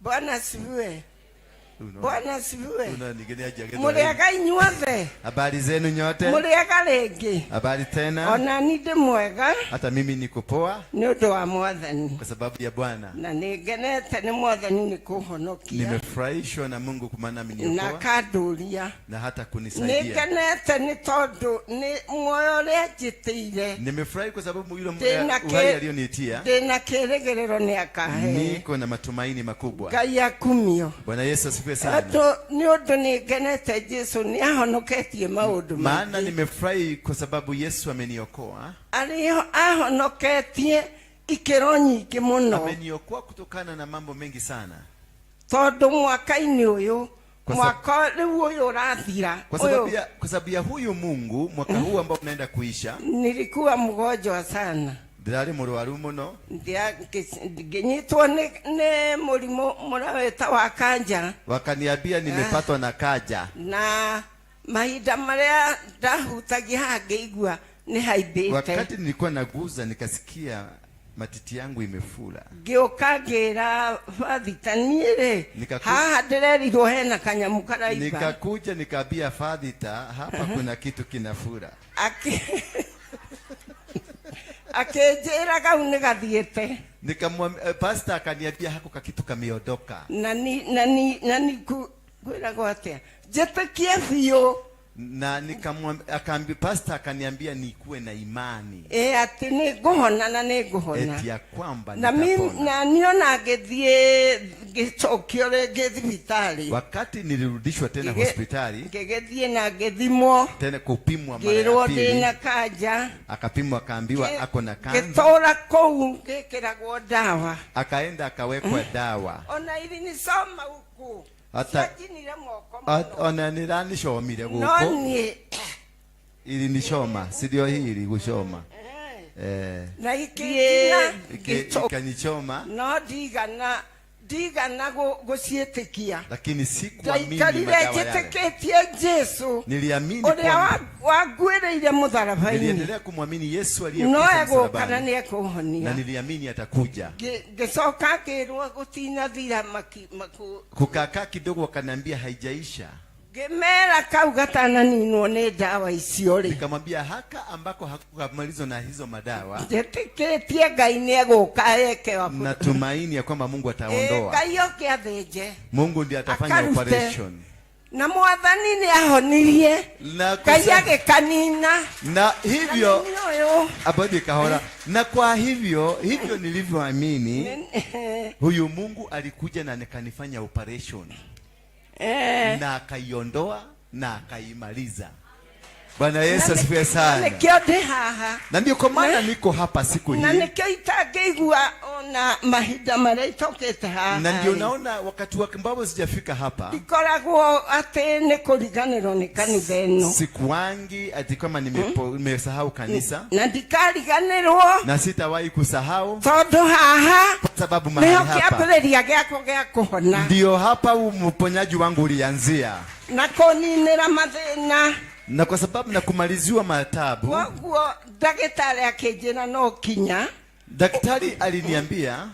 Bwana sifiwe. Bwana sifiwe. Unanigeniaje? Muliaga inyuothe. Habari zenu nyote? Muliaga rĩngĩ. Habari tena? Ona ni ndĩ mwega. Hata mimi niko poa. Nĩ ũndũ wa Mwathani. Kwa sababu ya Bwana. Na nĩngenete nĩ Mwathani nĩ kũhonokia. Nimefurahishwa na Mungu kwa maana ameniokoa. Na kanduria. Na hata kunisaidia. Nĩngenete nĩ tondũ nĩ muoyo ũrĩa njĩtĩire. Nimefurahi kwa sababu yule uhai alionitia. Ndĩna kĩĩrĩgĩrĩro nĩ akahe. Niko na matumaini makubwa. Ngai akumio. Bwana Yesu asifiwe sana. Nĩ ũndũ nĩngenete Jesu nĩ ahonoketie maũndũ. Maana nimefurahi kwa sababu Yesu ameniokoa. Ahonoketie ikero nyingĩ mũno. Ameniokoa kutokana na mambo mengi sana. Tondũ mwaka-inĩ ũyũ mwaka rĩu ũyũ ũrathira. Kwa sababu ya huyu Mungu mwaka huu ambao unaenda kuisha. Nilikuwa mgonjwa sana. Ndirari mũrwaru mũno. Ngĩnyitwo nĩ mũrimũ mũraweta wa kanja. Wakaniambia nimepatwa na kanja. Na mahinda marĩa ndahutagia ngĩigua nĩ haibĩte. Wakati nilikuwa naguza nikasikia matiti yangu imefura. Ngĩũka ngĩra Fathita niĩ haha ndĩrerirwo hena kanyamu karaiba. Nikakuja nikaambia Fathita hapa kuna kitu kinafura. Akejera kau negathiete. Nikamwambia pastor akaniambia hako kakitu kamiondoka. Nani kwera gwatia. Jetakia fio. Na nikamwambia akaambia pastor akaniambia nikuwe na imani. Ati nĩngũhona na nĩngũhona. Eti ya kwamba na mimi na niona ngĩthiĩ ngĩcokio rĩngĩ thibitarĩ. Wakati nilirudishwa tena hospitali. Ngĩgĩthiĩ na ngĩthimwo. Tena kupimwa mara ya pili. Ngĩrwo ndĩna kanja. Akapimwa akaambiwa ako na kanja. Ngĩtũra kũu ngĩkĩragwo dawa. Akaenda akawekwa dawa. Ona ilinisoma huku. Hata ona niranicomire guko. Noni ilinishoma sidio hili gushoma. Na ikanichoma. No digana gũciĩtĩkia. Lakini sikuamini madawa yale. Jesu. Niliamini kwamba wagwĩrĩire mũtharaba-inĩ. Niliendelea kumwamini Yesu aliyekufa msalabani. Na niliamini atakuja. Ngĩcoka ngĩrwo gũtinathira kukaa kidogo wakaniambia haijaisha. Ngĩmera kau gatananinwo nĩ ndawa icio rĩ. Nikamwambia haka ambako hakukamalizwa na hizo madawa. Njĩtĩkĩtie Ngai nĩegũka eke wa. Natumaini ya kwamba Mungu ataondoa. Ngai oke athĩnje. Mungu ndiye atafanya operation. Na Mwathani nĩahonirie. Ngai agĩkanina. Na hivyo abadi kahora. Na kwa hivyo nilivyoamini huyu Mungu alikuja na akanifanya operation. Na akaiondoa na akaimaliza. Bwana Yesu asifiwe sana. Na ndio kwa maana niko hapa siku hii. Na nikitageigwa ona mahinda marĩa itokete haha. Na ndio naona wakati wake ambao sijafika hapa. Ikoragwo ate nĩ kũriganĩrwo nĩ kanitha ĩno. Sikuangi ati kama nimesahau kanisa. Na ndikariganĩrwo. Na sitawahi kusahau. Tondũ haha. Kwa sababu mahali hapa. Nĩho kĩambĩrĩria gĩakwa gĩa kũhona. Ndio hapa uponyaji wangu ulianzia. Na kũninĩra mathĩna. Na kwa sababu na kumaliziwa matabu. Wanguo daktari akejera no kinya. Daktari aliniambia.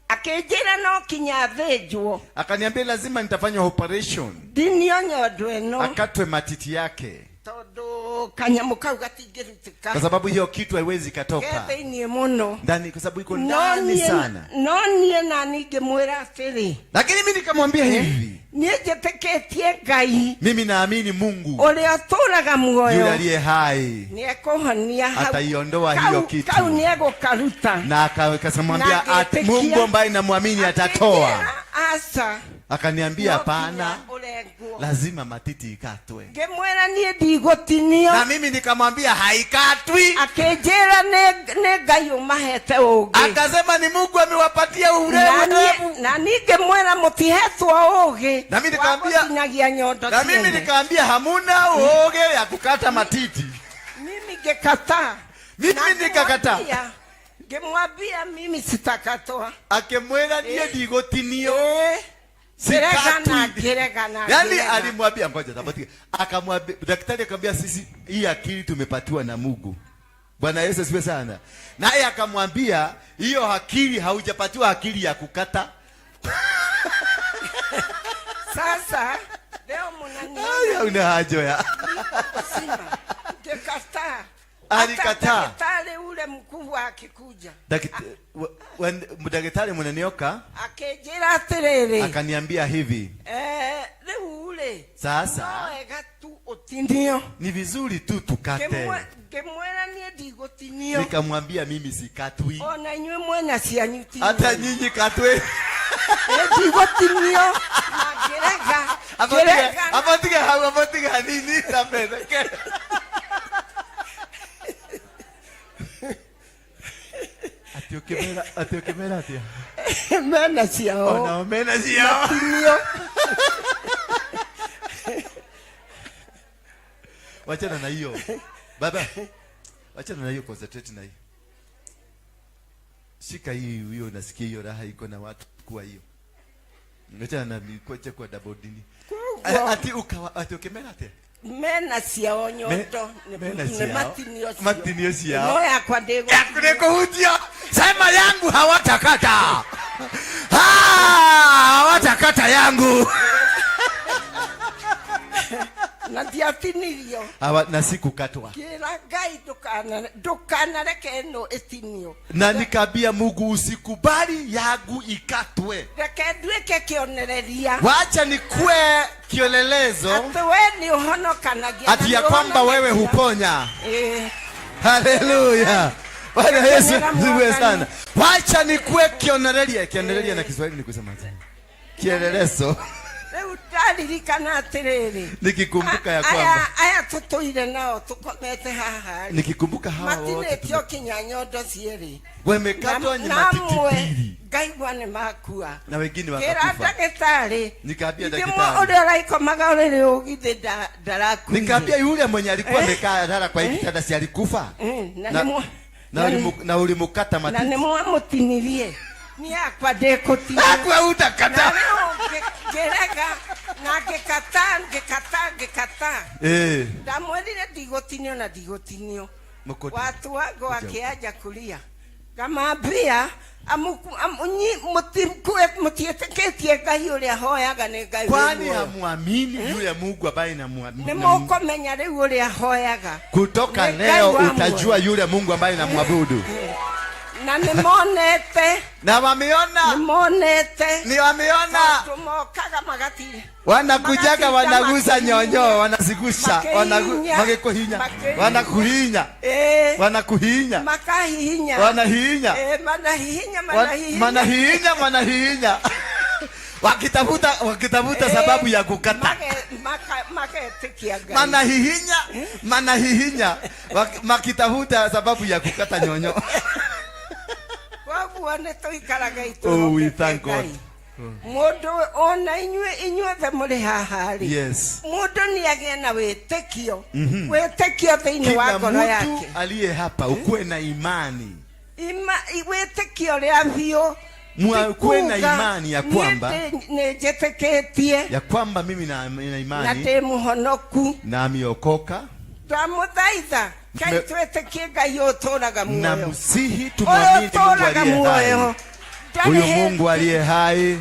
Akejera no kinya thejwo. Akaniambia lazima nitafanya operation. Dinio nyodwe no. Akatwe matiti yake. Todo kanyamu kau gatingĩrutika. Kwa sababu hiyo kitu haiwezi katoka. Thĩinĩ mũno. Ndani kwa sababu iko ndani sana. No niĩ na ngĩmwĩra atĩrĩ. Lakini mimi nikamwambia hivi. Niĩ njĩtĩkĩtie Ngai. Mimi naamini Mungu. Ũrĩa ũtũũraga muoyo. Yule aliye hai. Nĩekũhonia hau. Ataiondoa hiyo kitu. Kau nĩegũkaruta. Na akamwambia Mungu ambaye namwamini atatoa. Asa. Akaniambia hapana. Lazima matiti ikatwe. Ngĩmwĩra niĩ ndigũtinio. Na mimi nikamwambia haikatwi. Akejera nĩ Ngai ũmahete ũũgĩ. Akasema ni Mungu amewapatia urefu. Na ngĩmwĩra mũtihetwo ũũgĩ. Na mimi nikamwambia hamuna ũũgĩ ya kukata matiti. Mimi ngĩkataa. Mimi nikakataa. Ngĩmwambia mimi sitakatoa. Akemwĩra niĩ ndigũtinio. Geregana. Yani alimwambia ngoja tabati. Akamwambia daktari akamwambia sisi hii akili tumepatiwa na Mungu. Bwana Yesu asifiwe sana. Naye akamwambia hiyo akili haujapatiwa akili ya kukata. Sasa leo mnaniona una haja ya sima. Dekata. Alikataa. Daktari ule mkubwa akikuja. Daktari mnanioka akejera aterere. Akaniambia hivi. Leo ule. Sasa. Ega tu otinio. Ni vizuri tu tukate. Gemwera nie digotinio. Nikamwambia mimi sikatwi. Ona nywe mwena sianyuti. Hata nyinyi katwe. Digotinio. Gerega. Apotiga nini tapeleke. Atiokemera tia. Mena siao. Ona mena siao. Wachana na hiyo. Baba. Wachana na hiyo, concentrate na hiyo. Shika hiyo nasikia hiyo raha iko na watu kwa hiyo. Wachana na mikoche kwa double dini. Ati ukemera tia. Mena siao nyoto. Matinio siao. Moya kwa dego. Yakudeko hujio. Sema yangu hawatakata. Hawatakata yangu. Na diatinirio. Na sikukatwa. Kila gai dokana reke no etinio. Na nikabia Mungu usikubali yangu ikatwe. Reke dueke kionereria. Wacha nikue kielelezo. Atweni uhonoka na gia. Ati ya kwamba wewe huponya. Haleluya. Bwana Yesu asifiwe sana. Wacha nikue kionereria. Kionereria na Kiswahili ni kusema nini? Kielelezo. Utalirikana aterere. Nikikumbuka ya kwamba aya tutoire nao tukomete haha. Nikikumbuka hawa wote matine tio kinyanyodo sieri. Wamekatwa ni matitipili. Gaigwa ni makua. Na wengine wakakufa. Kera daktari. Nikaambia daktari. Ndimo odora iko magaurere ogide daraku. Nikaambia yule mwenye alikuwa amekaa dara kwa hiki kitanda si alikufa. Na ulimukata matiti. Na nimo amutinirie. Ni akwa deko tini. Akwa utakata. Gerega na gekata. Ndamwelire digotinio na digotinio. Watu wangu wakiaja kulia. Kama bia mutieteketie Ngai uria hoyaga ni Ngai. Kwani hamuamini yule Mungu ambaye namwamini? Nimukomenya riu uria hoyaga. Kutoka leo utajua yule Mungu ambaye namwabudu. Na nimonete. Na wameona. Nimonete. Ni wameona. Tumokaga magatire. Wanakujaga wanaguza nyonyo, wanazigusha, wanakuhinya. Wanakuhinya. Wanakuhinya. Makahihinya. Wanahihinya. Manahihinya. Wakitafuta sababu ya kukata. Manahihinya. Wakitafuta sababu ya kukata nyonyo. Oh, we thank God. Mundu ona inywe the muri hahari. Yes. Mundu ni agena wetekio. Wetekio thiini wa ngoro yake. Mtu aliye hapa ukuwe na imani. Wetekio ria bio. Ukuwe na imani ya kwamba ya kwamba mimi na imani na temuhonoku na amiokoka. Twamuthaitha Kai twetekie Ngai utoraga muoyo. Na msihi tumwamini Mungu aliye hai. Huyo Mungu aliye hai.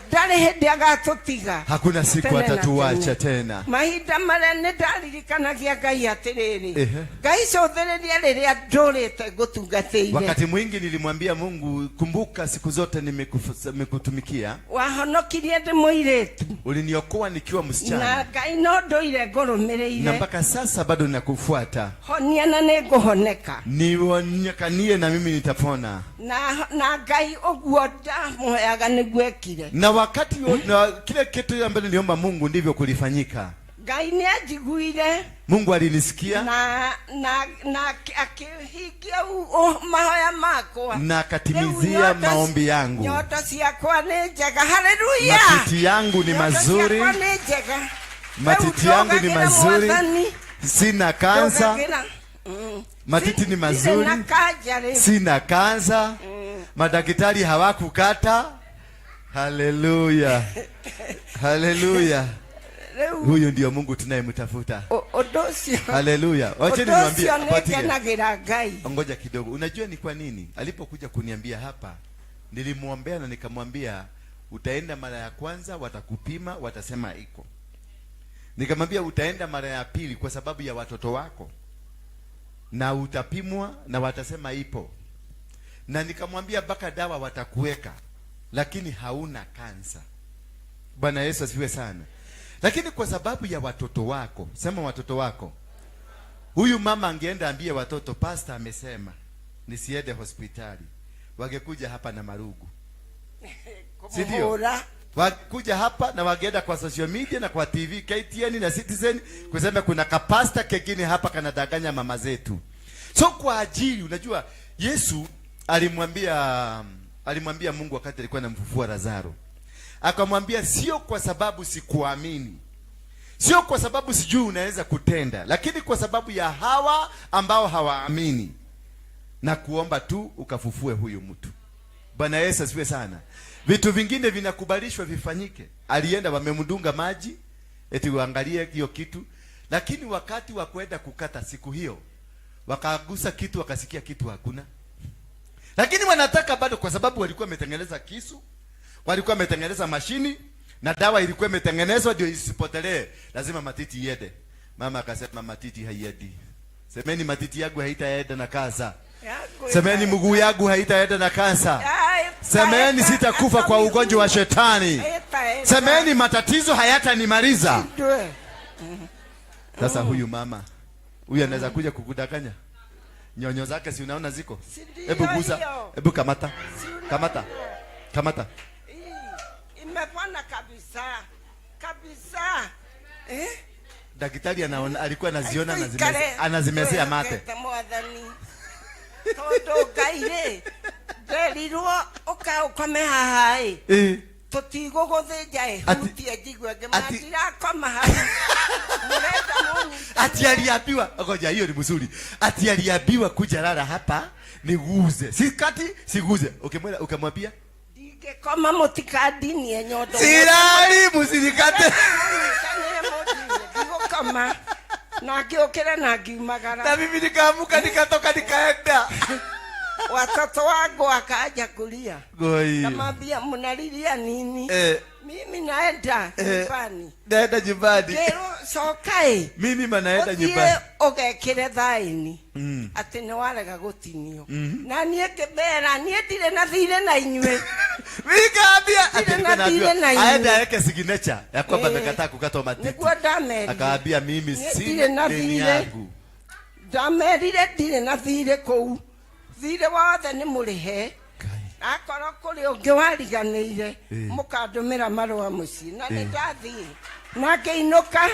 Ndari hindi agatutiga. Hakuna siku atatuacha tena. Mahinda maria ni ndaririkanagia Ngai atiriri. Ngai cothereria riria ndurite ngutungatire. Wakati mwingi nilimwambia Mungu, kumbuka siku zote nimekutumikia. Wahonokirie ndi muiritu. Uliniokoa nikiwa msichana. Na Ngai no ndoire ngurumireire. Na mpaka sasa bado ninakufuata. Honia na ninguhoneka. Nionyekanie na mimi nitapona. Na Ngai moyaga nigwekire. Na wakati na kile kitu ambacho niliomba Mungu ndivyo kulifanyika. Ngai ni ajiguire. Mungu alinisikia. Na akihikia mahoya makwa. Na akatimizia maombi yangu. Nyoto ciakwa ni njega. Haleluya. Matiti yangu ni mazuri. Matiti yangu ni mazuri. Sina kansa. Matiti ni mazuri. Sina kansa. Madaktari hawakukata. Haleluya. Haleluya. Huyo ndio Mungu tunayemtafuta. Haleluya. Wacha niwaambie apatie. Ngoja kidogo. Unajua ni kwa nini? Alipokuja kuniambia hapa, nilimwombea na nikamwambia utaenda mara ya kwanza watakupima, watasema iko. Nikamwambia utaenda mara ya pili kwa sababu ya watoto wako, na utapimwa na watasema ipo. Na nikamwambia baka dawa watakuweka, lakini hauna kansa. Bwana Yesu asifiwe sana. Lakini kwa sababu ya watoto wako, sema watoto wako. Huyu mama angeenda ambie watoto, pastor amesema nisiende hospitali, wangekuja hapa na marugu. Sindio? Wakuja hapa na wageenda kwa social media na kwa TV, KTN na Citizen, kusema kuna kapasta kengine hapa kanadanganya mama zetu. So kwa ajili, unajua Yesu alimwambia Mungu wakati alikuwa anamfufua Lazaro. Akamwambia sio kwa sababu sikuamini, sio kwa sababu sijui unaweza kutenda, lakini kwa sababu ya hawa ambao hawaamini, na kuomba tu ukafufue huyu mtu. Bwana Yesu asifiwe sana. Vitu vingine vinakubalishwa vifanyike. Alienda wamemdunga maji eti uangalie hiyo kitu, lakini wakati wa kwenda kukata siku hiyo wakagusa kitu, wakasikia kitu hakuna. Lakini wanataka bado, kwa sababu walikuwa wametengeneza kisu, walikuwa wametengeneza mashini, na dawa ilikuwa imetengenezwa ndio isipotelee, lazima matiti iende. Mama akasema matiti haiendi. Semeni matiti yangu haitaenda na kansa. Semeni mguu yangu haitaenda na kansa. Semeni sitakufa kwa ugonjwa wa shetani. Semeni matatizo hayatanimaliza. Sasa huyu mama, huyu anaweza kuja kukudanganya. Nyonyo zake si unaona ziko? Hebu guza, hebu kamata. Kamata. Kamata. Imepona kabisa. Kabisa. Daktari anaona, alikuwa anaziona na anazimezea mate. Todo gaire. Deliro ukame hai. Totigo gotheja hutia jigwa gematira kama hai. Ati aliambiwa, ngoja hiyo ni mzuri. Ati aliambiwa kuja lala hapa niguze. Sikati siguze. Ukamwambia dige kama motikadini enyodo. Sirali musinikate. Digo kama na kiokera na gimagara. Na mimi nikaamka nikatoka nikaenda. Watoto wangu wakaja kulia. Kamwambia mnalilia nini? Mimi naenda nyumbani. Naenda nyumbani. Kero sokai. Mimi naenda nyumbani. Ogekire thaini. Ati ni warega gutinio. Na nie kebera nie ndire na thire na inywe. Nikaambia ati aenda yake signature ya kwamba amekataa kukatwa matiti. Nikuwa dameri. Akaambia mimi si deni yangu. Damerire ndire na thire kou. Thire wothe ni murihe. Akoro kuri ungi wariganire mukandumira marua muci na ni ndathie na ngeinuka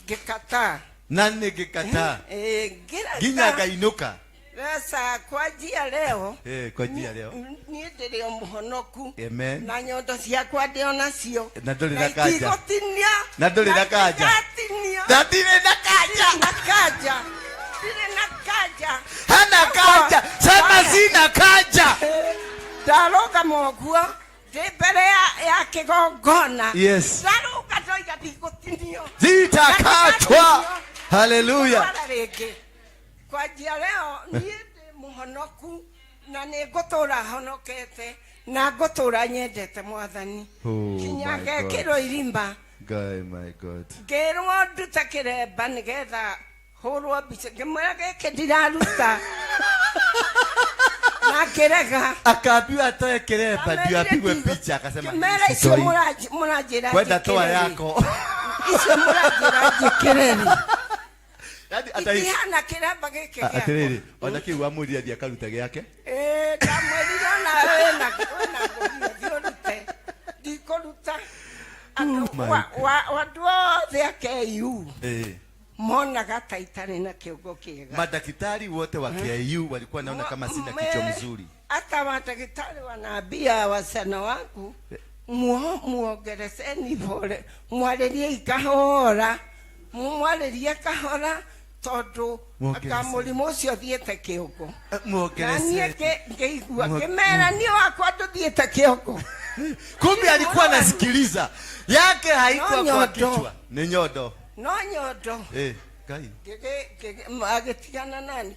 ngikata na ngikata ginya ngainuka. Sasa kwa jia leo kwa jia leo ni ndiri muhonoku. Amen. Na nyondo ciakwa ndio nacio na nduri na kaja igotinia na nduri na kaja ndatire na kaja na kaja ndire na kaja hana kaja sema sina kaja. Daroga moguo mbere ya kigongona. Yes. Daroga toiga digutinio zitakatwa. Haleluya. Kwa jia leo ni muhonoku na ni gutura honokete na gutura nyendete Mwathani. Kinyage kiro irimba. My God. Gerwo ndutakire banigetha hurwo bice ngemwage kediraruta. Na kerega akaambiwa atoe kereba ndio apigwe picha, akasema mera isio murajira kwenda toa yako isio murajira kereni. Yaani atahana kereba geke yako atiriri wanakiwa muri adia karuta yake kamwelira na wewe na diorute dikoruta watu wote akeyu mona gata itani na kiongo kiega. Madaktari wote wa KIU walikuwa naona kama sina kichwa mzuri. Hata madaktari wanaambia wasana wangu muongereseni pole, mwalerie ikahora, mwalerie kahora todo akamulimo ucio thiete kiongo. Muongereseni. Na niye ngeigua kemera ni wakwa nduthiete kiongo. Kumbe alikuwa anasikiliza. Yake haikuwa kwa kichwa. Ni nyodo. No nyodo. Kai. Agetiana nani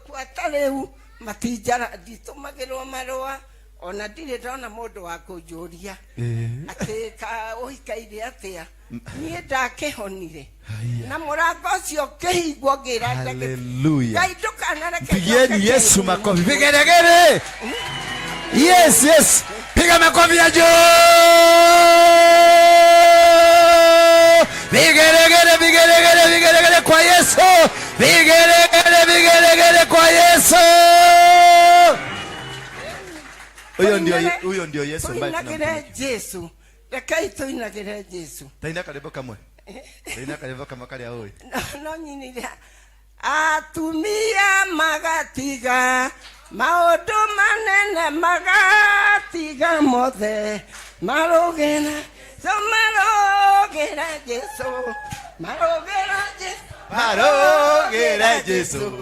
kwa tareu matijara ditumagirwo marua ona ndire ndona mundu wa kunjuria ati ka uhikaire atia nie ndakihonire na murango ucio kihingwo ngira haleluya Ngai ndukanareke pigieni Yesu makofi vigeregere yes yes piga makofi ya juu vigeregere vigeregere vigeregere kwa Yesu vigeregere vigeregere kwa Yesu. Huyo ndio Yesu ambaye tunamtumikia. Yesu. Rekai tuinagire Yesu. Taina karibu kamwe. Taina karibu kama kale aoi. No nyinira. Atumia magatiga maundu manene magatiga mothe marogena marogera Yesu marogera Yesu marogera Yesu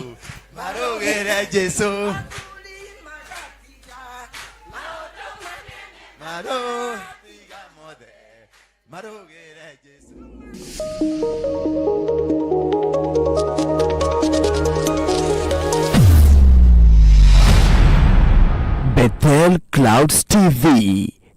marogera Yesu Bethel Clouds TV.